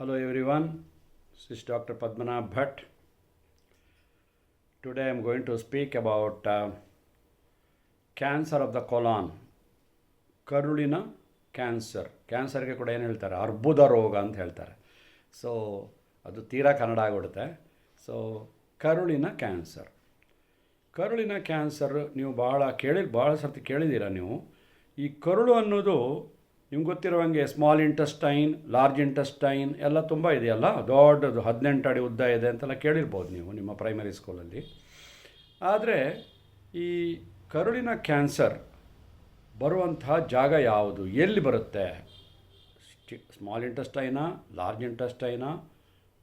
Hello everyone, this is Dr. Padmanabh Bhatt. Today I am going to speak about cancer of the colon, ಕರುಳಿನ ಕ್ಯಾನ್ಸರ್ಗೆ ಕೂಡ ಏನು ಹೇಳ್ತಾರೆ, ಅರ್ಬುದ ರೋಗ ಅಂತ ಹೇಳ್ತಾರೆ. ಸೊ ಅದು ತೀರಾ ಕನ್ನಡ ಆಗಿಬಿಡುತ್ತೆ. ಸೊ ಕರುಳಿನ ಕ್ಯಾನ್ಸರ್ ನೀವು ಭಾಳ ಸರ್ತಿ ಕೇಳಿದ್ದೀರಾ ನೀವು. ಈ ಕರುಳು ಅನ್ನೋದು ನಿಮ್ಗೆ ಗೊತ್ತಿರುವಂಗೆ ಸ್ಮಾಲ್ ಇಂಟೆಸ್ಟೈನ್, ಲಾರ್ಜ್ ಇಂಟೆಸ್ಟೈನ್ ಎಲ್ಲ ತುಂಬ ಇದೆಯಲ್ಲ, ದೊಡ್ಡದು 18 ಅಡಿ ಉದ್ದ ಇದೆ ಅಂತೆಲ್ಲ ಕೇಳಿರ್ಬೋದು ನೀವು ನಿಮ್ಮ ಪ್ರೈಮರಿ ಸ್ಕೂಲಲ್ಲಿ. ಆದರೆ ಈ ಕರುಳಿನ ಕ್ಯಾನ್ಸರ್ ಬರುವಂತಹ ಜಾಗ ಯಾವುದು, ಎಲ್ಲಿ ಬರುತ್ತೆ? ಸ್ಮಾಲ್ ಇಂಟೆಸ್ಟೈನಾ, ಲಾರ್ಜ್ ಇಂಟೆಸ್ಟೈನಾ,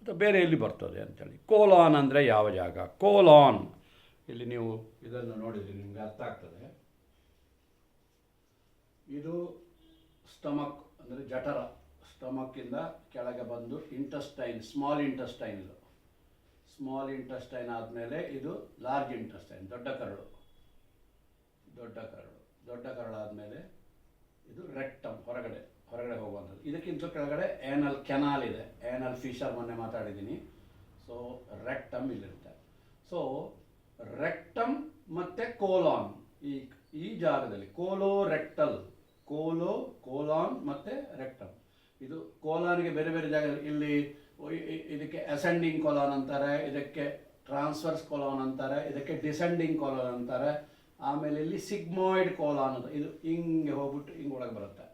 ಅಥವಾ ಬೇರೆ ಎಲ್ಲಿ ಬರ್ತದೆ ಅಂಥೇಳಿ. ಕೋಲಾನ್ ಅಂದರೆ ಯಾವ ಜಾಗ? ಕೋಲಾನ್ ಇಲ್ಲಿ ನೀವು ಇದನ್ನು ನೋಡಿದರೆ ನಿಮಗೆ ಅರ್ಥ ಆಗ್ತದೆ. ಇದು ಸ್ಟಮಕ್ ಅಂದರೆ ಜಠರ, ಸ್ಟಮಕ್ಕಿಂದ ಕೆಳಗೆ ಬಂದು ಇಂಟೆಸ್ಟೈನ್, ಸ್ಮಾಲ್ ಇಂಟೆಸ್ಟೈನ್ ಆದಮೇಲೆ ಇದು ಲಾರ್ಜ್ ಇಂಟೆಸ್ಟೈನ್, ದೊಡ್ಡ ಕರಳು ಆದಮೇಲೆ ಇದು ರೆಕ್ಟಮ್, ಹೊರಗಡೆ ಹೋಗುವಂಥದ್ದು. ಇದಕ್ಕಿಂತ ಕೆಳಗಡೆ ಏನಲ್ ಕೆನಾಲ್ ಇದೆ, ಏನಲ್ ಫಿಶರ್ ಮೊನ್ನೆ ಮಾತಾಡಿದ್ದೀನಿ. ಸೊ ರೆಕ್ಟಮ್ ಇಲ್ಲಿರುತ್ತೆ. ಸೊ ರೆಕ್ಟಮ್ ಮತ್ತು ಕೋಲಾನ್, ಈ ಜಾಗದಲ್ಲಿ ಕೋಲಾನ್ ಮತ್ತು ರೆಕ್ಟಮ್. ಇದು ಕೋಲಾನ್ಗೆ ಬೇರೆ ಬೇರೆ ಜಾಗ, ಇಲ್ಲಿ ಇದಕ್ಕೆ ಅಸೆಂಡಿಂಗ್ ಕೋಲಾನ್ ಅಂತಾರೆ, ಇದಕ್ಕೆ ಟ್ರಾನ್ಸ್ವರ್ಸ್ ಕೋಲಾನ್ ಅಂತಾರೆ, ಇದಕ್ಕೆ ಡಿಸೆಂಡಿಂಗ್ ಕೋಲಾನ್ ಅಂತಾರೆ. ಆಮೇಲೆ ಇಲ್ಲಿ ಸಿಗ್ಮಾಯ್ಡ್ ಕೋಲಾನ್ ಅಂತ, ಇದು ಹಿಂಗೆ ಹೋಗ್ಬಿಟ್ಟು ಹಿಂಗೆ ಒಳಗೆ ಬರುತ್ತೆ.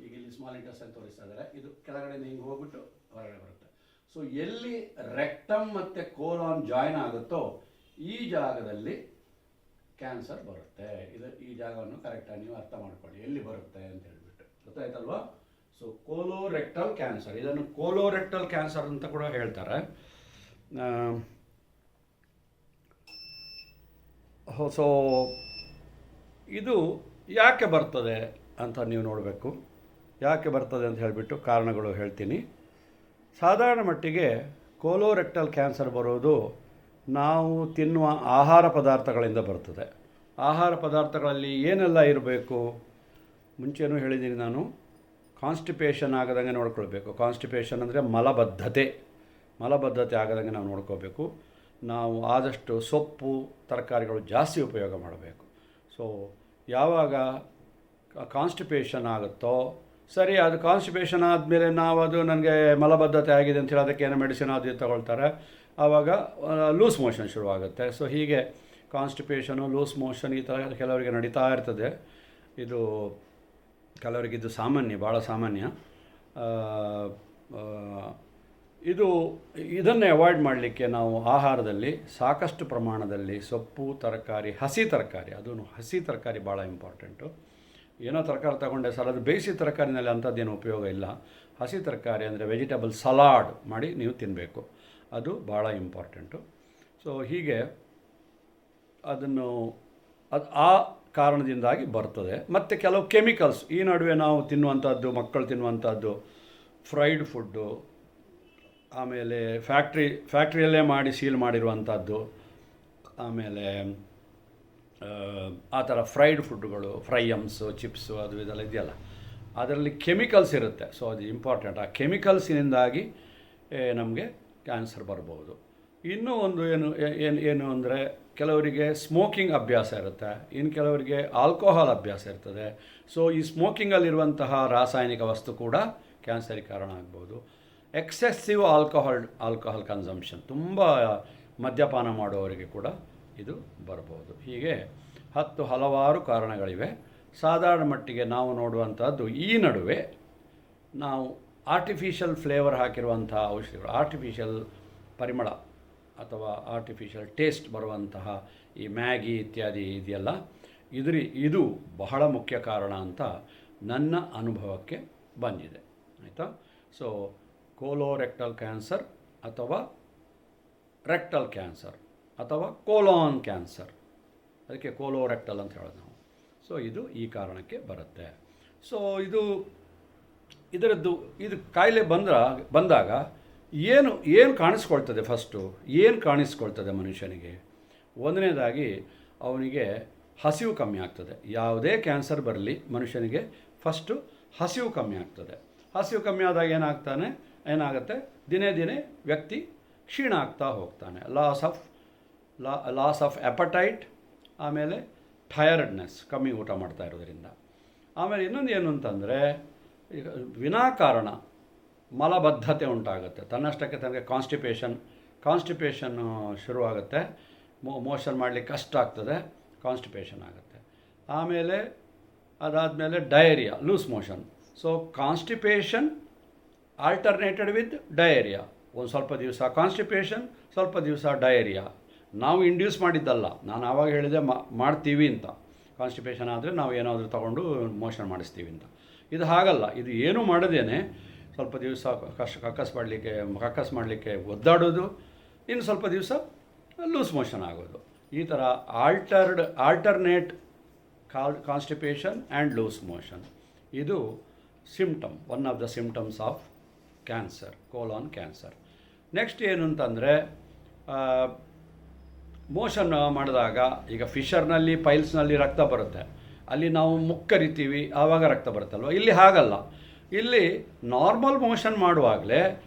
ಈಗ ಇಲ್ಲಿ ಸ್ಮಾಲ್ ಇಂಟೆಸ್ಟೈನ್ ತೋರಿಸ್ತಾ ಇದ್ದಾರೆ, ಇದು ಕೆಳಗಡೆಯಿಂದ ಹಿಂಗೆ ಹೋಗ್ಬಿಟ್ಟು ಹೊರಗಡೆ ಬರುತ್ತೆ. ಸೊ ಎಲ್ಲಿ ರೆಕ್ಟಮ್ ಮತ್ತು ಕೋಲಾನ್ ಜಾಯ್ನ್ ಆಗುತ್ತೋ ಈ ಜಾಗದಲ್ಲಿ ಕ್ಯಾನ್ಸರ್ ಬರುತ್ತೆ. ಈ ಜಾಗವನ್ನು ಕರೆಕ್ಟಾಗಿ ನೀವು ಅರ್ಥ ಮಾಡ್ಕೊಳ್ಳಿ, ಎಲ್ಲಿ ಬರುತ್ತೆ ಅಂತ ಹೇಳ್ಬಿಟ್ಟು. ಗೊತ್ತಾಯ್ತಲ್ವಾ? ಸೊ ಕೋಲೋರೆಕ್ಟಲ್ ಕ್ಯಾನ್ಸರ್, ಇದನ್ನು ಕೋಲೋರೆಕ್ಟಲ್ ಕ್ಯಾನ್ಸರ್ ಅಂತ ಕೂಡ ಹೇಳ್ತಾರೆ. ಸೊ ಇದು ಯಾಕೆ ಬರ್ತದೆ ಅಂತ ನೀವು ನೋಡಬೇಕು. ಯಾಕೆ ಬರ್ತದೆ ಅಂತ ಹೇಳಿಬಿಟ್ಟು ಕಾರಣಗಳು ಹೇಳ್ತೀನಿ. ಸಾಧಾರಣ ಮಟ್ಟಿಗೆ ಕೋಲೋರೆಕ್ಟಲ್ ಕ್ಯಾನ್ಸರ್ ಬರೋದು ನಾವು ತಿನ್ನುವ ಆಹಾರ ಪದಾರ್ಥಗಳಿಂದ ಬರ್ತದೆ. ಆಹಾರ ಪದಾರ್ಥಗಳಲ್ಲಿ ಏನೆಲ್ಲ ಇರಬೇಕು? ಮುಂಚೆನೂ ಹೇಳಿದ್ದೀನಿ ನಾನು, ಕಾನ್ಸ್ಟಿಪೇಷನ್ ಆಗದಂಗೆ ನೋಡ್ಕೊಳ್ಬೇಕು. ಕಾನ್ಸ್ಟಿಪೇಷನ್ ಅಂದರೆ ಮಲಬದ್ಧತೆ ಆಗದಂಗೆ ನಾವು ನೋಡ್ಕೋಬೇಕು. ನಾವು ಆದಷ್ಟು ಸೊಪ್ಪು ತರಕಾರಿಗಳು ಜಾಸ್ತಿ ಉಪಯೋಗ ಮಾಡಬೇಕು. ಸೊ ಯಾವಾಗ ಕಾನ್ಸ್ಟಿಪೇಷನ್ ಆಗುತ್ತೋ ಸರಿ, ಅದು ಕಾನ್ಸ್ಟಿಪೇಷನ್ ಆದಮೇಲೆ ನನಗೆ ಮಲಬದ್ಧತೆ ಆಗಿದೆ ಅಂತೇಳಿ ಅದಕ್ಕೆ ಏನೋ ಮೆಡಿಸಿನ್ ಅದು ತಗೊಳ್ತಾರೆ, ಆವಾಗ ಲೂಸ್ ಮೋಷನ್ ಶುರುವಾಗುತ್ತೆ. ಸೊ ಹೀಗೆ ಕಾನ್ಸ್ಟಿಪೇಷನು, ಲೂಸ್ ಮೋಷನ್ ಈ ಥರ ಕೆಲವರಿಗೆ ನಡೀತಾ ಇರ್ತದೆ. ಇದು ಕೆಲವರಿಗಿದ್ದು ಭಾಳ ಸಾಮಾನ್ಯ. ಇದನ್ನು ಅವಾಯ್ಡ್ ಮಾಡಲಿಕ್ಕೆ ನಾವು ಆಹಾರದಲ್ಲಿ ಸಾಕಷ್ಟು ಪ್ರಮಾಣದಲ್ಲಿ ಸೊಪ್ಪು ತರಕಾರಿ, ಹಸಿ ತರಕಾರಿ ಭಾಳ ಇಂಪಾರ್ಟೆಂಟು. ಏನೋ ತರಕಾರಿ ತಗೊಂಡೆ ಸರ್, ಅದು ಬೇಯಿಸಿ ತರಕಾರಿನಲ್ಲಿ ಅಂಥದ್ದೇನು ಉಪಯೋಗ ಇಲ್ಲ. ಹಸಿ ತರಕಾರಿ ಅಂದರೆ ವೆಜಿಟೇಬಲ್ ಸಲಾಡ್ ಮಾಡಿ ನೀವು ತಿನ್ನಬೇಕು, ಅದು ಭಾಳ ಇಂಪಾರ್ಟೆಂಟು. ಸೊ ಹೀಗೆ ಆ ಕಾರಣದಿಂದಾಗಿ ಬರ್ತದೆ. ಮತ್ತು ಕೆಲವು ಕೆಮಿಕಲ್ಸ್ ಈ ನಡುವೆ ನಾವು ಮಕ್ಕಳು ತಿನ್ನುವಂಥದ್ದು ಫ್ರೈಡ್ ಫುಡ್ಡು, ಆಮೇಲೆ ಫ್ಯಾಕ್ಟ್ರಿಯಲ್ಲೇ ಮಾಡಿ ಸೀಲ್ ಮಾಡಿರುವಂಥದ್ದು, ಆಮೇಲೆ ಆ ಥರ ಫ್ರೈಡ್ ಫುಡ್ಡುಗಳು, ಫ್ರೈಯಮ್ಸು, ಚಿಪ್ಸು, ಅದು ಇದೆಲ್ಲ ಇದೆಯಲ್ಲ, ಅದರಲ್ಲಿ ಕೆಮಿಕಲ್ಸ್ ಇರುತ್ತೆ. ಸೊ ಅದು ಇಂಪಾರ್ಟೆಂಟ್. ಆ ಕೆಮಿಕಲ್ಸಿನಿಂದಾಗಿ ನಮಗೆ ಕ್ಯಾನ್ಸರ್ ಬರ್ಬೋದು. ಇನ್ನೂ ಒಂದು ಏನು ಅಂದರೆ ಕೆಲವರಿಗೆ ಸ್ಮೋಕಿಂಗ್ ಅಭ್ಯಾಸ ಇರುತ್ತೆ, ಇನ್ನು ಕೆಲವರಿಗೆ ಆಲ್ಕೋಹಾಲ್ ಅಭ್ಯಾಸ ಇರ್ತದೆ. ಸೊ ಈ ಸ್ಮೋಕಿಂಗಲ್ಲಿರುವಂತಹ ರಾಸಾಯನಿಕ ವಸ್ತು ಕೂಡ ಕ್ಯಾನ್ಸರಿಗೆ ಕಾರಣ ಆಗ್ಬೋದು. ಎಕ್ಸೆಸಿವ್ ಆಲ್ಕೋಹಾಲ್ ಕನ್ಸಂಪ್ಷನ್, ತುಂಬ ಮದ್ಯಪಾನ ಮಾಡುವವರಿಗೆ ಕೂಡ ಇದು ಬರ್ಬೋದು. ಹೀಗೆ ಹಲವಾರು ಕಾರಣಗಳಿವೆ. ಸಾಧಾರಣ ಮಟ್ಟಿಗೆ ನಾವು ನೋಡುವಂಥದ್ದು ಈ ನಡುವೆ ನಾವು ಆರ್ಟಿಫಿಷಿಯಲ್ ಫ್ಲೇವರ್ ಹಾಕಿರುವಂಥ ಔಷಧಿಗಳು, ಆರ್ಟಿಫಿಷಿಯಲ್ ಪರಿಮಳ ಅಥವಾ ಆರ್ಟಿಫಿಷಿಯಲ್ ಟೇಸ್ಟ್ ಬರುವಂತಹ ಈ ಮ್ಯಾಗಿ ಇತ್ಯಾದಿ ಇದೆಯಲ್ಲ, ಇದು ಬಹಳ ಮುಖ್ಯ ಕಾರಣ ಅಂತ ನನ್ನ ಅನುಭವಕ್ಕೆ ಬಂದಿದೆ. ಆಯಿತಾ? ಸೊ ಕೋಲೋರೆಕ್ಟಲ್ ಕ್ಯಾನ್ಸರ್ ಅಥವಾ ರೆಕ್ಟಲ್ ಕ್ಯಾನ್ಸರ್ ಅಥವಾ ಕೋಲಾನ್ ಕ್ಯಾನ್ಸರ್, ಅದಕ್ಕೆ ಕೋಲೋರೆಕ್ಟಲ್ ಅಂತ ಹೇಳೋದು ನಾವು. ಸೊ ಇದು ಈ ಕಾರಣಕ್ಕೆ ಬರುತ್ತೆ. ಸೊ ಇದು ಕಾಯಿಲೆ ಬಂದಾಗ ಏನು ಕಾಣಿಸ್ಕೊಳ್ತದೆ? ಏನು ಕಾಣಿಸ್ಕೊಳ್ತದೆ ಮನುಷ್ಯನಿಗೆ? ಒಂದನೇದಾಗಿ ಅವನಿಗೆ ಹಸಿವು ಕಮ್ಮಿ ಆಗ್ತದೆ. ಯಾವುದೇ ಕ್ಯಾನ್ಸರ್ ಬರಲಿ ಮನುಷ್ಯನಿಗೆ ಫಸ್ಟು ಹಸಿವು ಕಮ್ಮಿ ಆಗ್ತದೆ. ಹಸಿವು ಕಮ್ಮಿ ಆದಾಗ ಏನಾಗ್ತಾನೆ, ಏನಾಗುತ್ತೆ, ದಿನೇ ದಿನೇ ವ್ಯಕ್ತಿ ಕ್ಷೀಣ ಆಗ್ತಾ ಹೋಗ್ತಾನೆ. ಲಾಸ್ ಆಫ್ ಎಪಟೈಟ್, ಆಮೇಲೆ ಟಯರ್ಡ್ನೆಸ್, ಕಮ್ಮಿ ಊಟ ಮಾಡ್ತಾ ಇರೋದ್ರಿಂದ. ಆಮೇಲೆ ಇನ್ನೊಂದು ಏನು ಅಂತಂದರೆ, ಈಗ ವಿನಾಕಾರಣ ಮಲಬದ್ಧತೆ ಉಂಟಾಗುತ್ತೆ, ತನ್ನಷ್ಟಕ್ಕೆ ತನಗೆ ಕಾನ್ಸ್ಟಿಪೇಷನ್ನು ಶುರುವಾಗುತ್ತೆ, ಮೋಷನ್ ಮಾಡಲಿಕ್ಕೆ ಕಷ್ಟ ಆಗ್ತದೆ, ಕಾನ್ಸ್ಟಿಪೇಷನ್ ಆಗುತ್ತೆ. ಆಮೇಲೆ ಅದಾದಮೇಲೆ diarrhoea, loose motion. So constipation alternated with diarrhoea. ಒಂದು ಸ್ವಲ್ಪ ದಿವಸ ಕಾನ್ಸ್ಟಿಪೇಷನ್, ಸ್ವಲ್ಪ ದಿವಸ ಡಯೇರಿಯಾ. ನಾವು ಇಂಡ್ಯೂಸ್ ಮಾಡಿದ್ದಲ್ಲ, ನಾನು ಆವಾಗ ಹೇಳಿದೆ ಮಾಡ್ತೀವಿ ಅಂತ. ಕಾನ್ಸ್ಟಿಪೇಷನ್ ಆದರೆ ನಾವು ಏನಾದರೂ ತಗೊಂಡು ಮೋಷನ್ ಮಾಡಿಸ್ತೀವಿ ಅಂತ. ಇದು ಹಾಗಲ್ಲ, ಇದು ಏನೂ ಮಾಡದೇನೆ ಸ್ವಲ್ಪ ದಿವಸ ಕಕ್ಕಸ್ ಮಾಡಲಿಕ್ಕೆ ಒದ್ದಾಡೋದು, ಇನ್ನು ಸ್ವಲ್ಪ ದಿವಸ ಲೂಸ್ ಮೋಷನ್ ಆಗೋದು. ಈ ಥರ alternate constipation and loose motion, ಇದು symptom, one of the symptoms of cancer, colon cancer. Next ಏನು ಅಂತಂದರೆ, ಮೋಷನ್ ಮಾಡಿದಾಗ ಈಗ ಫಿಶರ್ನಲ್ಲಿ, ಪೈಲ್ಸ್ನಲ್ಲಿ ರಕ್ತ ಬರುತ್ತೆ, ಅಲ್ಲಿ ನಾವು ಮುಕ್ಕರಿತೀವಿ, ಆವಾಗ ರಕ್ತ ಬರುತ್ತಲ್ವ. ಇಲ್ಲಿ ಹಾಗಲ್ಲ, ಇಲ್ಲಿ ನಾರ್ಮಲ್ ಮೋಷನ್ ಮಾಡುವಾಗಲೇ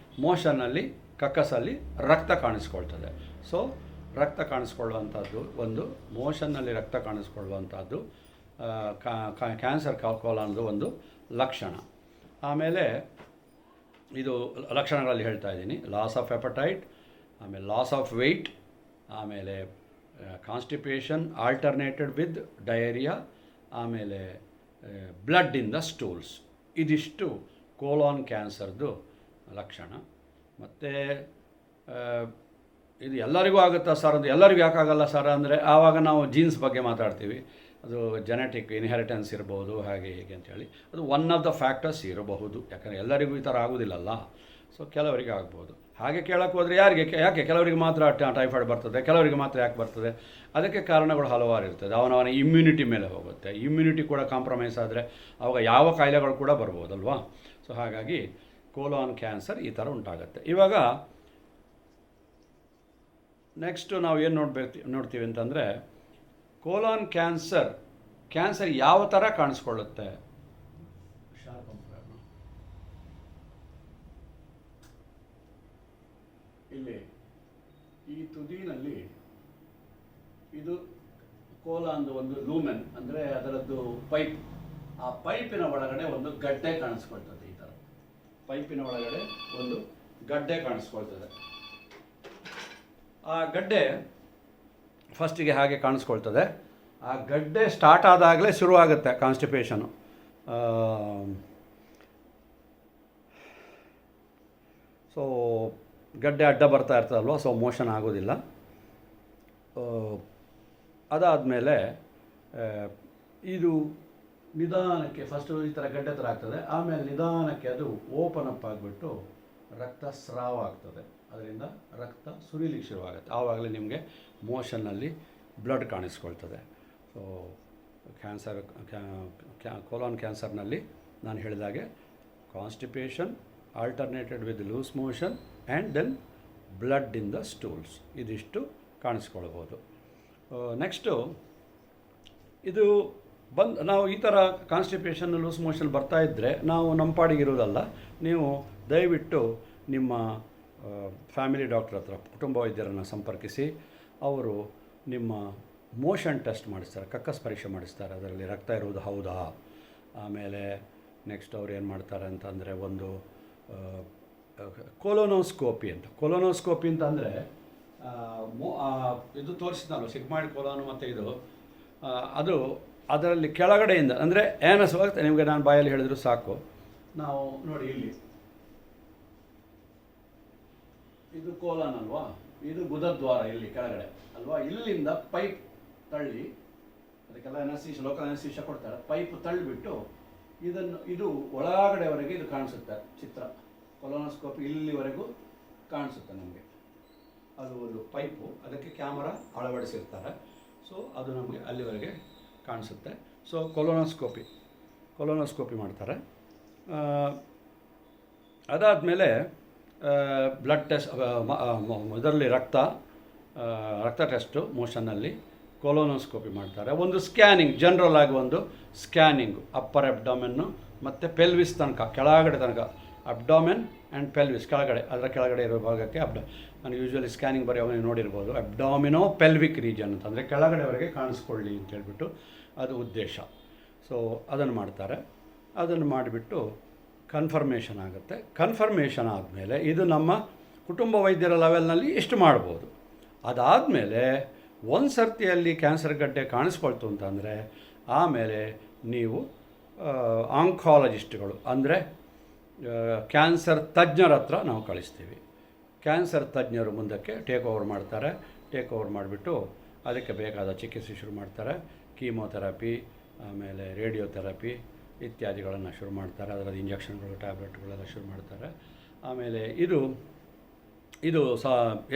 ಮೋಷನ್ನಲ್ಲಿ, ಕಕ್ಕಸಲ್ಲಿ ರಕ್ತ ಕಾಣಿಸ್ಕೊಳ್ತದೆ. ಸೊ ರಕ್ತ ಕಾಣಿಸ್ಕೊಳ್ಳುವಂಥದ್ದು ಒಂದು, ಮೋಷನ್ನಲ್ಲಿ ರಕ್ತ ಕಾಣಿಸ್ಕೊಳ್ಳುವಂಥದ್ದು ಕ್ಯಾನ್ಸರ್ ಕೋಲಾನ್ದು ಒಂದು ಲಕ್ಷಣ. ಆಮೇಲೆ ಇದು ಲಕ್ಷಣಗಳಲ್ಲಿ ಹೇಳ್ತಾ ಇದ್ದೀನಿ, ಲಾಸ್ ಆಫ್ ಎಪಟೈಟ್, ಆಮೇಲೆ ಲಾಸ್ ಆಫ್ ವೆಯ್ಟ್, ಆಮೇಲೆ ಕಾನ್ಸ್ಟಿಪೇಷನ್ ಆಲ್ಟರ್ನೇಟೆಡ್ ವಿತ್ ಡಯೇರಿಯಾ, ಆಮೇಲೆ ಬ್ಲಡ್ ಇನ್ ದ ಸ್ಟೂಲ್ಸ್. ಇದಿಷ್ಟು ಕೋಲಾನ್ ಕ್ಯಾನ್ಸರ್ದು ಲಕ್ಷಣ. ಮತ್ತು ಇದು ಎಲ್ಲರಿಗೂ ಆಗುತ್ತಾ ಸರ್ ಅಂದರೆ, ಎಲ್ಲರಿಗೂ ಯಾಕಾಗಲ್ಲ ಸರ್ ಅಂದರೆ, ಆವಾಗ ನಾವು ಜೀನ್ಸ್ ಬಗ್ಗೆ ಮಾತಾಡ್ತೀವಿ. ಅದು ಜೆನೆಟಿಕ್ ಇನ್ಹೆರಿಟೆನ್ಸ್ ಇರ್ಬೋದು, ಹಾಗೆ ಹೀಗೆ ಅಂಥೇಳಿ. ಅದು ಒನ್ ಆಫ್ ದ ಫ್ಯಾಕ್ಟರ್ಸ್ ಇರಬಹುದು, ಯಾಕಂದರೆ ಎಲ್ಲರಿಗೂ ಈ ಥರ ಆಗೋದಿಲ್ಲಲ್ಲ. ಸೊ ಕೆಲವರಿಗೆ ಆಗ್ಬೋದು. ಹಾಗೆ ಕೇಳೋಕ್ಕೆ ಹೋದರೆ ಯಾಕೆ ಕೆಲವರಿಗೆ ಮಾತ್ರ ಟೈಫಾಯ್ಡ್ ಬರ್ತದೆ, ಕೆಲವರಿಗೆ ಮಾತ್ರ ಯಾಕೆ ಬರ್ತದೆ? ಅದಕ್ಕೆ ಕಾರಣಗಳು ಹಲವಾರು ಇರ್ತದೆ. ಅವನವನ ಇಮ್ಯುನಿಟಿ ಮೇಲೆ ಹೋಗುತ್ತೆ. ಇಮ್ಯುನಿಟಿ ಕೂಡ ಕಾಂಪ್ರಮೈಸ್ ಆದರೆ ಆವಾಗ ಯಾವ ಕಾಯಿಲೆಗಳು ಕೂಡ ಬರ್ಬೋದಲ್ವಾ. ಸೊ ಹಾಗಾಗಿ ಕೋಲಾನ್ ಕ್ಯಾನ್ಸರ್ ಈ ಥರ ಉಂಟಾಗುತ್ತೆ. ಇವಾಗ ನೆಕ್ಸ್ಟು ನಾವು ಏನು ನೋಡ್ತೀವಿ ಅಂತಂದರೆ, ಕೋಲಾನ್ ಕ್ಯಾನ್ಸರ್ ಯಾವ ಥರ ಕಾಣಿಸ್ಕೊಳ್ಳುತ್ತೆ. ಇಲ್ಲಿ ಈ ತುದಿನಲ್ಲಿ ಇದು ಕೋಲಾನ್ದು ಒಂದು ಲೂಮೆನ್, ಅಂದರೆ ಅದರದ್ದು ಪೈಪ್. ಆ ಪೈಪಿನ ಒಳಗಡೆ ಒಂದು ಗಡ್ಡೆ ಕಾಣಿಸ್ಕೊಳ್ತದೆ. ಈ ಥರ ಪೈಪಿನ ಒಳಗಡೆ ಒಂದು ಗಡ್ಡೆ ಕಾಣಿಸ್ಕೊಳ್ತದೆ. ಆ ಗಡ್ಡೆ ಫಸ್ಟಿಗೆ ಹಾಗೆ ಕಾಣಿಸ್ಕೊಳ್ತದೆ. ಆ ಗಡ್ಡೆ ಸ್ಟಾರ್ಟ್ ಆದಾಗಲೇ ಶುರುವಾಗುತ್ತೆ ಕಾನ್ಸ್ಟಿಪೇಷನು. ಸೊ ಗಡ್ಡೆ ಅಡ್ಡ ಬರ್ತಾ ಇರ್ತದಲ್ವ, ಸೊ ಮೋಷನ್ ಆಗೋದಿಲ್ಲ. ಅದಾದಮೇಲೆ ಇದು ನಿಧಾನಕ್ಕೆ ಫಸ್ಟು ಈ ಥರ ಗಡ್ಡೆ ಥರ ಆಗ್ತದೆ, ಆಮೇಲೆ ನಿಧಾನಕ್ಕೆ ಅದು ಓಪನ್ ಅಪ್ ಆಗಿಬಿಟ್ಟು ರಕ್ತಸ್ರಾವ ಆಗ್ತದೆ. ಅದರಿಂದ ರಕ್ತ ಸುರಿಲಿಕ್ಕೆ ಶುರುವಾಗುತ್ತೆ. ಆವಾಗಲೇ ನಿಮಗೆ ಮೋಷನ್ನಲ್ಲಿ ಬ್ಲಡ್ ಕಾಣಿಸ್ಕೊಳ್ತದೆ. ಸೊ ಕೋಲಾನ್ ಕ್ಯಾನ್ಸರ್ನಲ್ಲಿ ನಾನು ಹೇಳಿದಾಗೆ constipation alternated with loose motion and then blood in the stools, ಇದಿಷ್ಟು ಕಾಣಿಸ್ಕೊಳ್ಬೋದು. ನೆಕ್ಸ್ಟು ಇದು ನಾವು ಈ ಥರ ಕಾನ್ಸ್ಟಿಪೇಷನ್ ಲೂಸ್ ಮೋಷನ್ ಬರ್ತಾಯಿದ್ದರೆ ನಾವು ನಮ್ಮ ಪಾಡಿಗಿರೋದಲ್ಲ. ನೀವು ದಯವಿಟ್ಟು ನಿಮ್ಮ ಫ್ಯಾಮಿಲಿ ಡಾಕ್ಟರ್ ಹತ್ರ, ಕುಟುಂಬ ವೈದ್ಯರನ್ನು ಸಂಪರ್ಕಿಸಿ. ಅವರು ನಿಮ್ಮ ಮೋಷನ್ ಟೆಸ್ಟ್ ಮಾಡಿಸ್ತಾರೆ, ಕಕ್ಕಸ್ ಪರೀಕ್ಷೆ ಮಾಡಿಸ್ತಾರೆ, ಅದರಲ್ಲಿ ರಕ್ತ ಇರುವುದು ಹೌದಾ. ಆಮೇಲೆ ನೆಕ್ಸ್ಟ್ ಅವ್ರು ಏನು ಮಾಡ್ತಾರೆ ಅಂತಂದರೆ, ಒಂದು ಕೊಲೊನೋಸ್ಕೋಪಿ ಅಂತ ಅಂದರೆ ಇದು ತೋರಿಸಿದ್ನಲ್ಲ ಸಿಗ್ಮಾಯ್ಡ್ ಕೋಲಾನು ಮತ್ತು ಇದು ಅದು ಅದರಲ್ಲಿ ಕೆಳಗಡೆಯಿಂದ ಅಂದರೆ ಏನಸ್ ನಿಮಗೆ ನಾನು ಬಾಯಲ್ಲಿ ಹೇಳಿದ್ರು ಸಾಕು. ನಾವು ನೋಡಿ ಇಲ್ಲಿ ಇದು ಕೋಲಾನ್ ಅಲ್ವಾ, ಇದು ಗುದದ್ವಾರ ಇಲ್ಲಿ ಕೆಳಗಡೆ ಅಲ್ವಾ, ಇಲ್ಲಿಂದ ಪೈಪ್ ತಳ್ಳಿ, ಅದಕ್ಕೆಲ್ಲ ಲೋಕಲ್ ಅನಸ್ತೀಶ ಕೊಡ್ತಾರೆ, ಪೈಪ್ ತಳ್ಳಿಬಿಟ್ಟು ಇದು ಒಳಗಡೆವರೆಗೆ ಇದು ಕಾಣಿಸುತ್ತೆ ಚಿತ್ರ. ಕೊಲೊನೋಸ್ಕೋಪಿ ಇಲ್ಲಿವರೆಗೂ ಕಾಣಿಸುತ್ತೆ ನಮಗೆ. ಅದು ಒಂದು ಪೈಪು, ಅದಕ್ಕೆ ಕ್ಯಾಮರಾ ಅಳವಡಿಸಿರ್ತಾರೆ. ಸೊ ಅದು ನಮಗೆ ಅಲ್ಲಿವರೆಗೆ ಕಾಣಿಸುತ್ತೆ. ಸೊ ಕೊಲೊನೋಸ್ಕೋಪಿ ಮಾಡ್ತಾರೆ. ಅದಾದಮೇಲೆ ಬ್ಲಡ್ ಟೆಸ್ಟ್, ಇದರಲ್ಲಿ ರಕ್ತ ಟೆಸ್ಟು ಮೋಷನ್ನಲ್ಲಿ ಕೊಲೊನೋಸ್ಕೋಪಿ ಮಾಡ್ತಾರೆ. ಒಂದು ಸ್ಕ್ಯಾನಿಂಗ್, ಜನರಲ್ ಆಗಿ ಒಂದು ಸ್ಕ್ಯಾನಿಂಗು ಅಪ್ಪರ್ ಅಬ್ಡಮೆನ್ನು ಮತ್ತು ಪೆಲ್ವಿಸ್ ತನಕ, ಕೆಳಗಡೆ ತನಕ ಅಬ್ಡಾಮೆನ್ ಆ್ಯಂಡ್ ಪೆಲ್ವಿಸ್ ಕೆಳಗಡೆ, ಅದರ ಕೆಳಗಡೆ ಇರೋ ಭಾಗಕ್ಕೆ ನಾನು ಯೂಶ್ವಲಿ ಸ್ಕ್ಯಾನಿಂಗ್ ಬರೆಯುವಾಗ ನೀವು ನೋಡಿರ್ಬೋದು, ಅಬ್ಡಾಮಿನೋ ಪೆಲ್ವಿಕ್ ರೀಜನ್ ಅಂತಂದರೆ ಕೆಳಗಡೆವರೆಗೆ ಕಾಣಿಸ್ಕೊಳ್ಳಿ ಅಂತ ಹೇಳ್ಬಿಟ್ಟು ಅದು ಉದ್ದೇಶ. ಸೊ ಅದನ್ನು ಮಾಡ್ತಾರೆ. ಅದನ್ನು ಮಾಡಿಬಿಟ್ಟು ಕನ್ಫರ್ಮೇಷನ್ ಆಗುತ್ತೆ. ಕನ್ಫರ್ಮೇಷನ್ ಆದಮೇಲೆ ಇದು ನಮ್ಮ ಕುಟುಂಬ ವೈದ್ಯರ ಲೆವೆಲ್ನಲ್ಲಿ ಎಷ್ಟು ಮಾಡ್ಬೋದು. ಅದಾದಮೇಲೆ ಒಂದು ಸರ್ತಿಯಲ್ಲಿ ಕ್ಯಾನ್ಸರ್ ಗಡ್ಡೆ ಕಾಣಿಸ್ಕೊಳ್ತು ಅಂತಂದರೆ ಆಮೇಲೆ ನೀವು ಆಂಕಾಲಜಿಸ್ಟ್ಗಳು ಅಂದರೆ ಕ್ಯಾನ್ಸರ್ ತಜ್ಞರ ಹತ್ರ ನಾವು ಕಳಿಸ್ತೀವಿ. ಕ್ಯಾನ್ಸರ್ ತಜ್ಞರು ಮುಂದಕ್ಕೆ ಟೇಕ್ ಓವರ್ ಮಾಡ್ತಾರೆ. ಟೇಕ್ ಓವರ್ ಮಾಡಿಬಿಟ್ಟು ಅದಕ್ಕೆ ಬೇಕಾದ ಚಿಕಿತ್ಸೆ ಶುರು ಮಾಡ್ತಾರೆ. ಕೀಮೋಥೆರಪಿ, ಆಮೇಲೆ ರೇಡಿಯೋಥೆರಪಿ ಇತ್ಯಾದಿಗಳನ್ನು ಶುರು ಮಾಡ್ತಾರೆ. ಅದರಲ್ಲಿ ಇಂಜೆಕ್ಷನ್ಗಳು, ಟ್ಯಾಬ್ಲೆಟ್ಗಳೆಲ್ಲ ಶುರು ಮಾಡ್ತಾರೆ. ಆಮೇಲೆ ಇದು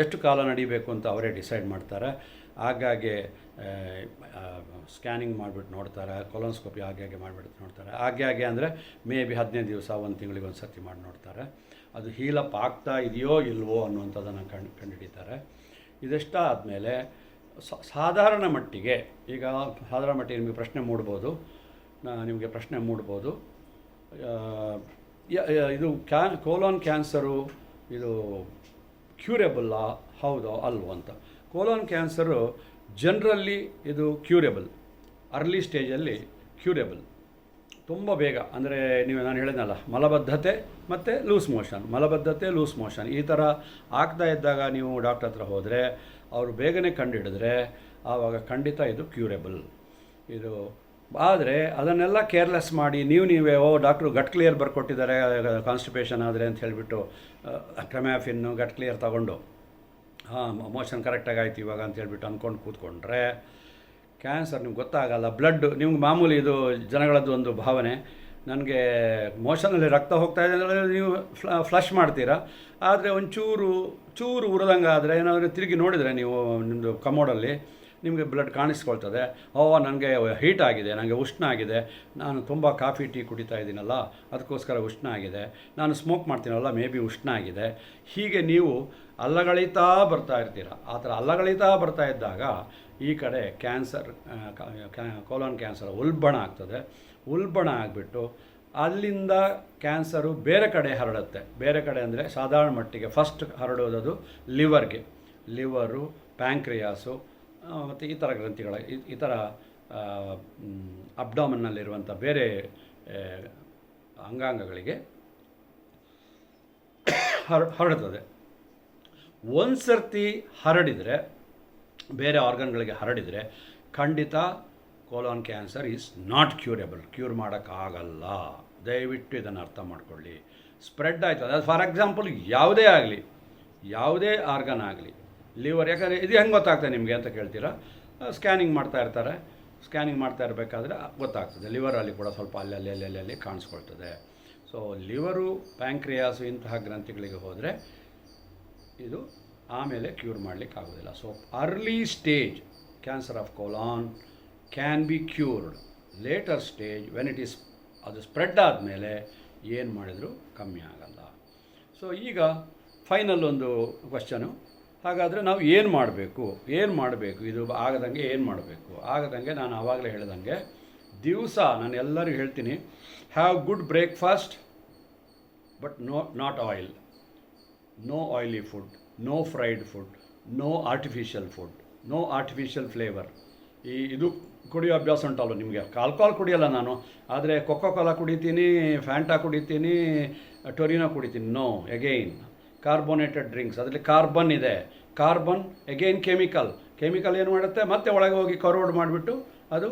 ಎಷ್ಟು ಕಾಲ ನಡಿಬೇಕು ಅಂತ ಅವರೇ ಡಿಸೈಡ್ ಮಾಡ್ತಾರೆ. ಆಗಾಗ್ಗೆ ಸ್ಕ್ಯಾನಿಂಗ್ ಮಾಡಿಬಿಟ್ಟು ನೋಡ್ತಾರೆ. ಕೊಲೋನ್ಸ್ಕೋಪಿ ಆಗಾಗ್ಗೆ ಮಾಡಿಬಿಟ್ಟು ನೋಡ್ತಾರೆ. ಆಗಾಗ್ಗೆ ಅಂದರೆ ಮೇ ಬಿ 15 ದಿವಸ, 1 ತಿಂಗಳಿಗೆ ಒಂದು ಸರ್ತಿ ಮಾಡಿ ನೋಡ್ತಾರೆ. ಅದು ಹೀಲಪ್ ಆಗ್ತಾ ಇದೆಯೋ ಇಲ್ವೋ ಅನ್ನುವಂಥದ್ದನ್ನು ಕಂಡುಹಿಡಿತಾರೆ. ಇದೆಷ್ಟಾದಮೇಲೆ ಸಾಧಾರಣ ಮಟ್ಟಿಗೆ, ಈಗ ಸಾಧಾರಣ ಮಟ್ಟಿಗೆ ನಿಮಗೆ ಪ್ರಶ್ನೆ ಮೂಡ್ಬೋದು, ಇದು ಕೋಲಾನ್ ಕ್ಯಾನ್ಸರು ಇದು ಕ್ಯೂರೇಬಲ್ಲಾ ಹೌದೋ ಅಲ್ವೋ ಅಂತ. ಕೋಲಾನ್ ಕ್ಯಾನ್ಸರು ಜನರಲ್ಲಿ ಇದು ಕ್ಯೂರೇಬಲ್, ಅರ್ಲಿ ಸ್ಟೇಜಲ್ಲಿ ಕ್ಯೂರೇಬಲ್, ತುಂಬ ಬೇಗ. ಅಂದರೆ ನಾನು ಹೇಳಿದ್ನಲ್ಲ, ಮಲಬದ್ಧತೆ ಮತ್ತು ಲೂಸ್ ಮೋಷನ್ ಈ ಥರ ಆಗ್ತಾ ಇದ್ದಾಗ ನೀವು ಡಾಕ್ಟರ್ ಹತ್ರ ಹೋದರೆ ಅವರು ಬೇಗನೆ ಕಂಡುಹಿಡಿದ್ರೆ ಆವಾಗ ಖಂಡಿತ ಇದು ಕ್ಯೂರೇಬಲ್. ಇದು ಆದರೆ ಅದನ್ನೆಲ್ಲ ಕೇರ್ಲೆಸ್ ಮಾಡಿ ನೀವೇ ಡಾಕ್ಟ್ರು ಗಟ್ ಕ್ಲಿಯರ್ ಬರ್ಕೊಟ್ಟಿದ್ದಾರೆ ಕಾನ್ಸ್ಟಿಪೇಷನ್ ಆದರೆ ಅಂತ ಹೇಳಿಬಿಟ್ಟು ಕ್ರಮ್ಯಾಫಿನ್ನು ಗಟ್ ಕ್ಲಿಯರ್ ತಗೊಂಡು ಮೋಷನ್ ಕರೆಕ್ಟಾಗಿ ಆಯ್ತು ಇವಾಗ ಅಂತ ಹೇಳ್ಬಿಟ್ಟು ಅಂದ್ಕೊಂಡು ಕೂತ್ಕೊಂಡ್ರೆ ಕ್ಯಾನ್ಸರ್ ನಿಮ್ಗೆ ಗೊತ್ತಾಗಲ್ಲ. ಬ್ಲಡ್ ನಿಮ್ಗೆ ಮಾಮೂಲಿ ಇದು ಜನಗಳದ್ದು ಒಂದು ಭಾವನೆ, ನನಗೆ ಮೋಷನಲ್ಲಿ ರಕ್ತ ಹೋಗ್ತಾ ಇದೆ ಅಂದರೆ ನೀವು ಫ್ಲಶ್ ಮಾಡ್ತೀರಾ. ಆದರೆ ಚೂರು ಉರಿದಂಗೆ ಆದರೆ ಏನಾದರೂ ತಿರುಗಿ ನೋಡಿದರೆ ನೀವು ನಿಮ್ಮದು ಕಮೋಡಲ್ಲಿ ನಿಮಗೆ ಬ್ಲಡ್ ಕಾಣಿಸ್ಕೊಳ್ತದೆ. ನನಗೆ ಹೀಟ್ ಆಗಿದೆ, ನನಗೆ ಉಷ್ಣ ಆಗಿದೆ, ನಾನು ತುಂಬ ಕಾಫಿ ಟೀ ಕುಡಿತಾ ಇದ್ದೀನಲ್ಲ ಅದಕ್ಕೋಸ್ಕರ ಉಷ್ಣ ಆಗಿದೆ, ನಾನು ಸ್ಮೋಕ್ ಮಾಡ್ತೀನಲ್ಲ ಮೇ ಬಿ ಉಷ್ಣ ಆಗಿದೆ. ಹೀಗೆ ನೀವು ಅಲ್ಲಗಳಿತಾ ಬರ್ತಾ ಇರ್ತೀರ. ಆ ಥರ ಅಲ್ಲಗಳಿತಾ ಬರ್ತಾ ಇದ್ದಾಗ ಈ ಕಡೆ ಕ್ಯಾನ್ಸರ್, ಕೋಲಾನ್ ಕ್ಯಾನ್ಸರ್ ಉಲ್ಬಣ ಆಗ್ತದೆ. ಉಲ್ಬಣ ಆಗಿಬಿಟ್ಟು ಅಲ್ಲಿಂದ ಕ್ಯಾನ್ಸರು ಬೇರೆ ಕಡೆ ಹರಡುತ್ತೆ. ಬೇರೆ ಕಡೆ ಅಂದರೆ ಸಾಧಾರಣ ಮಟ್ಟಿಗೆ ಫಸ್ಟ್ ಹರಡೋದು ಲಿವರು, ಪ್ಯಾಂಕ್ರಿಯಾಸು ಮತ್ತು ಈ ಥರ ಗ್ರಂಥಿಗಳ ಈ ಥರ ಅಬ್ಡಾಮನ್ನಲ್ಲಿರುವಂಥ ಬೇರೆ ಅಂಗಾಂಗಗಳಿಗೆ ಹರಡುತ್ತದೆ. ಒಂದು ಸರ್ತಿ ಹರಡಿದರೆ, ಬೇರೆ ಆರ್ಗನ್ಗಳಿಗೆ ಹರಡಿದರೆ ಖಂಡಿತ colon cancer is not curable, cure ಮಾಡೋಕ್ಕಾಗಲ್ಲ. ದಯವಿಟ್ಟು ಇದನ್ನು ಅರ್ಥ ಮಾಡ್ಕೊಳ್ಳಿ. ಸ್ಪ್ರೆಡ್ ಆಯ್ತದೆ. ಅದು ಫಾರ್ ಎಕ್ಸಾಂಪಲ್ ಯಾವುದೇ ಆರ್ಗನ್ ಆಗಲಿ, ಲಿವರ್, ಯಾಕಂದರೆ ಇದು ಹೆಂಗೆ ಗೊತ್ತಾಗ್ತದೆ ನಿಮಗೆ ಅಂತ ಕೇಳ್ತೀರಾ. ಸ್ಕ್ಯಾನಿಂಗ್ ಮಾಡ್ತಾ ಇರಬೇಕಾದ್ರೆ ಗೊತ್ತಾಗ್ತದೆ. ಲಿವರಲ್ಲಿ ಕೂಡ ಸ್ವಲ್ಪ ಅಲ್ಲಿ ಕಾಣಿಸ್ಕೊಳ್ತದೆ. ಸೊ ಲಿವರು, ಪ್ಯಾಂಕ್ರಿಯಾಸು ಇಂತಹ ಗ್ರಂಥಿಗಳಿಗೆ ಹೋದರೆ ಇದು ಆಮೇಲೆ ಕ್ಯೂರ್ ಮಾಡಲಿಕ್ಕಾಗೋದಿಲ್ಲ. So early stage cancer of colon can be cured. Later stage when it is ಅದು ಸ್ಪ್ರೆಡ್ ಆದಮೇಲೆ ಏನು ಮಾಡಿದರೂ ಕಮ್ಮಿ ಆಗಲ್ಲ. ಸೊ ಈಗ ಫೈನಲ್ ಒಂದು ಕ್ವಶನು, ಹಾಗಾದರೆ ನಾವು ಏನು ಮಾಡಬೇಕು, ಇದು ಆಗದಂಗೆ ನಾನು ಆವಾಗಲೇ ಹೇಳಿದಂಗೆ ದಿವಸ ನಾನು ಎಲ್ಲರಿಗೂ ಹೇಳ್ತೀನಿ, have good breakfast but not oil, no oily food, no fried food, no artificial food, no artificial flavour. ಇದು ಕುಡಿಯೋ ಅಭ್ಯಾಸ ಉಂಟಲ್ಲ ನಿಮಗೆ. ಆಲ್ಕೋಹಾಲ್ ಕುಡಿಯೋಲ್ಲ ನಾನು, ಆದರೆ ಕೊಕೋ ಕೋಲಾ ಕುಡಿತೀನಿ, ಫ್ಯಾಂಟಾ ಕುಡಿತೀನಿ, ಟೊರಿನೋ ಕುಡಿತೀನಿ. ನೋ, ಎಗೈನ್ ಕಾರ್ಬೋನೇಟೆಡ್ ಡ್ರಿಂಕ್ಸ್, ಅದರಲ್ಲಿ ಕಾರ್ಬನ್ ಇದೆ. ಕಾರ್ಬನ್ ಎಗೈನ್ ಕೆಮಿಕಲ್ ಏನು ಮಾಡುತ್ತೆ, ಮತ್ತೆ ಒಳಗೆ ಹೋಗಿ ಕರೋಡ್ ಮಾಡಿಬಿಟ್ಟು ಅದು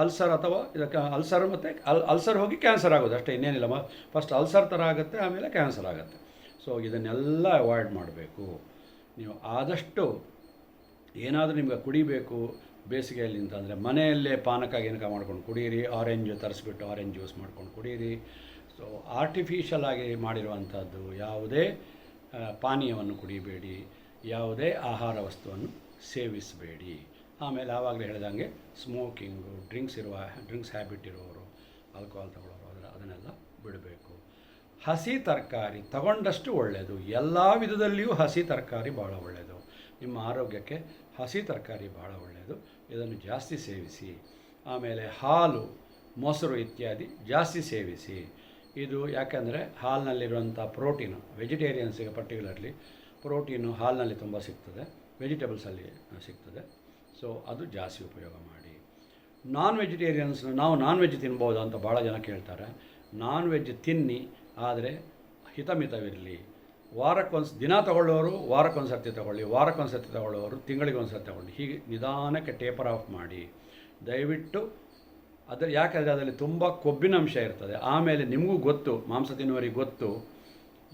ಅಲ್ಸರ್ ಅಥವಾ ಇದಕ್ಕೆ ಅಲ್ಸರ್ ಮತ್ತು ಅಲ್ಸರ್ ಹೋಗಿ ಕ್ಯಾನ್ಸರ್ ಆಗೋದು ಅಷ್ಟೇ, ಇನ್ನೇನಿಲ್ಲ. ಫಸ್ಟ್ ಅಲ್ಸರ್ ಥರ ಆಗುತ್ತೆ, ಆಮೇಲೆ ಕ್ಯಾನ್ಸರ್ ಆಗುತ್ತೆ. ಸೊ ಇದನ್ನೆಲ್ಲ ಅವಾಯ್ಡ್ ಮಾಡಬೇಕು. ನೀವು ಆದಷ್ಟು ಏನಾದರೂ ನಿಮಗೆ ಕುಡಿಬೇಕು ಬೇಸಿಗೆಯಲ್ಲಿ ಅಂತಂದರೆ ಮನೆಯಲ್ಲೇ ಪಾನಕ ಮಾಡ್ಕೊಂಡು ಕುಡೀರಿ. ಆರೆಂಜ್ ತರಿಸ್ಬಿಟ್ಟು ಆರೆಂಜ್ ಜ್ಯೂಸ್ ಮಾಡ್ಕೊಂಡು ಕುಡೀರಿ. ಸೊ ಆರ್ಟಿಫಿಷಿಯಲ್ ಆಗಿ ಮಾಡಿರುವಂಥದ್ದು ಯಾವುದೇ ಪಾನೀಯವನ್ನು ಕುಡಿಬೇಡಿ, ಯಾವುದೇ ಆಹಾರ ವಸ್ತುವನ್ನು ಸೇವಿಸಬೇಡಿ. ಆಮೇಲೆ ಆವಾಗಲೇ ಹೇಳಿದಂಗೆ ಸ್ಮೋಕಿಂಗು, ಡ್ರಿಂಕ್ಸ್ ಹ್ಯಾಬಿಟ್ ಇರೋರು, ಆಲ್ಕೋಹಾಲ್ ತಗೊಳ್ಳೋರು ಅದನ್ನೆಲ್ಲ ಬಿಡಬೇಕು. ಹಸಿ ತರಕಾರಿ ತಗೊಂಡಷ್ಟು ಒಳ್ಳೆಯದು. ಎಲ್ಲ ವಿಧದಲ್ಲಿಯೂ ಹಸಿ ತರಕಾರಿ ಭಾಳ ಒಳ್ಳೆಯದು. ನಿಮ್ಮ ಆರೋಗ್ಯಕ್ಕೆ ಹಸಿ ತರಕಾರಿ ಭಾಳ ಒಳ್ಳೆಯದು. ಇದನ್ನು ಜಾಸ್ತಿ ಸೇವಿಸಿ. ಆಮೇಲೆ ಹಾಲು, ಮೊಸರು ಇತ್ಯಾದಿ ಜಾಸ್ತಿ ಸೇವಿಸಿ. ಇದು ಯಾಕೆಂದರೆ ಹಾಲಿನಲ್ಲಿರುವಂಥ ಪ್ರೋಟೀನು ವೆಜಿಟೇರಿಯನ್ಸಿಗೆ ಪರ್ಟಿಕ್ಯುಲರ್ಲಿ ಪ್ರೋಟೀನು ಹಾಲಿನಲ್ಲಿ ತುಂಬ ಸಿಗ್ತದೆ, ವೆಜಿಟೇಬಲ್ಸಲ್ಲಿ ಸಿಗ್ತದೆ. ಸೊ ಅದು ಜಾಸ್ತಿ ಉಪಯೋಗ ಮಾಡಿ. ನಾನ್ ವೆಜಿಟೇರಿಯನ್ಸ್ ನಾವು ನಾನ್ ವೆಜ್ ತಿನ್ಬೋದು ಅಂತ ಭಾಳ ಜನ ಕೇಳ್ತಾರೆ. ನಾನ್ ವೆಜ್ ತಿನ್ನಿ, ಆದರೆ ಹಿತಮಿತವಿರಲಿ. ದಿನ ತಗೊಳ್ಳೋರು ವಾರಕ್ಕೊಂದು ಸರ್ತಿ ತಗೊಳ್ಳಿ, ವಾರಕ್ಕೊಂದು ಸರ್ತಿ ತಗೊಳ್ಳೋರು ತಿಂಗಳಿಗೊಂದು ಸರ್ತಿ ತಗೊಳ್ಳಿ. ಹೀಗೆ ನಿಧಾನಕ್ಕೆ ಟೇಪರ್ ಆಫ್ ಮಾಡಿ ದಯವಿಟ್ಟು. ಯಾಕೆಂದರೆ ಅದರಲ್ಲಿ ತುಂಬ ಕೊಬ್ಬಿನಂಶ ಇರ್ತದೆ. ಆಮೇಲೆ ನಿಮಗೂ ಗೊತ್ತು, ಮಾಂಸ ತಿನ್ನುವರಿಗೆ ಗೊತ್ತು,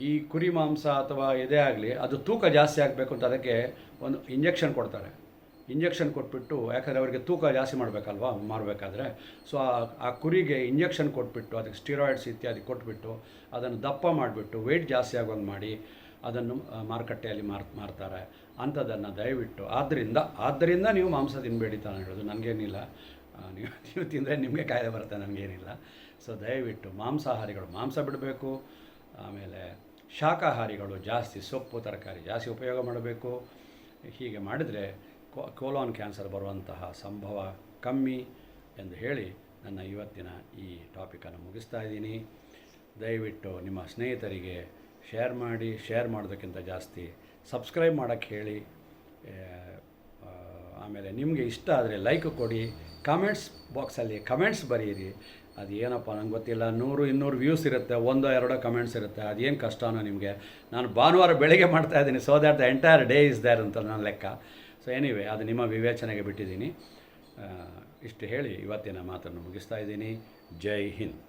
ಈ ಕುರಿ ಮಾಂಸ ಅಥವಾ ಎದೆ ಆಗಲಿ ಅದು ತೂಕ ಜಾಸ್ತಿ ಆಗಬೇಕು ಅಂತ ಅದಕ್ಕೆ ಒಂದು ಇಂಜೆಕ್ಷನ್ ಕೊಡ್ತಾರೆ. ಇಂಜೆಕ್ಷನ್ ಕೊಟ್ಬಿಟ್ಟು, ಯಾಕಂದರೆ ಅವರಿಗೆ ತೂಕ ಜಾಸ್ತಿ ಮಾಡಬೇಕಲ್ವಾ ಮಾರಬೇಕಾದ್ರೆ. ಸೊ ಆ ಕುರಿಗೆ ಇಂಜೆಕ್ಷನ್ ಕೊಟ್ಬಿಟ್ಟು ಅದಕ್ಕೆ ಸ್ಟಿರಾಯ್ಡ್ಸ್ ಇತ್ಯಾದಿ ಕೊಟ್ಬಿಟ್ಟು ಅದನ್ನು ದಪ್ಪ ಮಾಡಿಬಿಟ್ಟು ವೆಯ್ಟ್ ಜಾಸ್ತಿ ಆಗೋಂಗೆ ಮಾಡಿ ಅದನ್ನು ಮಾರುಕಟ್ಟೆಯಲ್ಲಿ ಮಾರ್ತಾರೆ. ಅಂಥದ್ದನ್ನು ದಯವಿಟ್ಟು ಆದ್ದರಿಂದ ನೀವು ಮಾಂಸ ತಿನ್ನಬೇಡಿ ತಾನು ಹೇಳೋದು, ನನಗೇನಿಲ್ಲ. ನೀವು ತಿಂದರೆ ನಿಮಗೆ ಕಾಯಿಲೆ ಬರುತ್ತೆ, ನನಗೇನಿಲ್ಲ. ಸೊ ದಯವಿಟ್ಟು ಮಾಂಸಾಹಾರಿಗಳು ಮಾಂಸ ಬಿಡಬೇಕು. ಆಮೇಲೆ ಶಾಕಾಹಾರಿಗಳು ಜಾಸ್ತಿ ಸೊಪ್ಪು ತರಕಾರಿ ಜಾಸ್ತಿ ಉಪಯೋಗ ಮಾಡಬೇಕು. ಹೀಗೆ ಮಾಡಿದರೆ ಕೋಲಾನ್ ಕ್ಯಾನ್ಸರ್ ಬರುವಂತಹ ಸಂಭವ ಕಮ್ಮಿ ಎಂದು ಹೇಳಿ ನನ್ನ ಇವತ್ತಿನ ಈ ಟಾಪಿಕನ್ನು ಮುಗಿಸ್ತಾ ಇದ್ದೀನಿ. ದಯವಿಟ್ಟು ನಿಮ್ಮ ಸ್ನೇಹಿತರಿಗೆ ಶೇರ್ ಮಾಡಿ, ಶೇರ್ ಮಾಡೋದಕ್ಕಿಂತ ಜಾಸ್ತಿ ಸಬ್ಸ್ಕ್ರೈಬ್ ಮಾಡೋಕ್ಕೆ ಹೇಳಿ. ಆಮೇಲೆ ನಿಮಗೆ ಇಷ್ಟ ಆದರೆ ಲೈಕ್ ಕೊಡಿ, ಕಮೆಂಟ್ಸ್ ಬಾಕ್ಸಲ್ಲಿ ಕಮೆಂಟ್ಸ್ ಬರೀರಿ. ಅದು ಏನಪ್ಪ ನಂಗೆ ಗೊತ್ತಿಲ್ಲ, 100-200 ವ್ಯೂಸ್ ಇರುತ್ತೆ, 1-2 ಕಮೆಂಟ್ಸ್ ಇರುತ್ತೆ, ಅದೇನು ಕಷ್ಟನೋ ನಿಮಗೆ. ನಾನು ಭಾನುವಾರ ಬೆಳಗ್ಗೆ ಮಾಡ್ತಾಯಿದ್ದೀನಿ, so that the entire day is there ಅಂತ ನನ್ನ ಲೆಕ್ಕ. ಸೊ ಎನಿವೆ ಅದು ನಿಮ್ಮ ವಿವೇಚನೆಗೆ ಬಿಟ್ಟಿದ್ದೀನಿ. ಇಷ್ಟು ಹೇಳಿ ಇವತ್ತಿನ ಮಾತನ್ನು ಮುಗಿಸ್ತಾ ಇದ್ದೀನಿ. ಜೈ ಹಿಂದ್.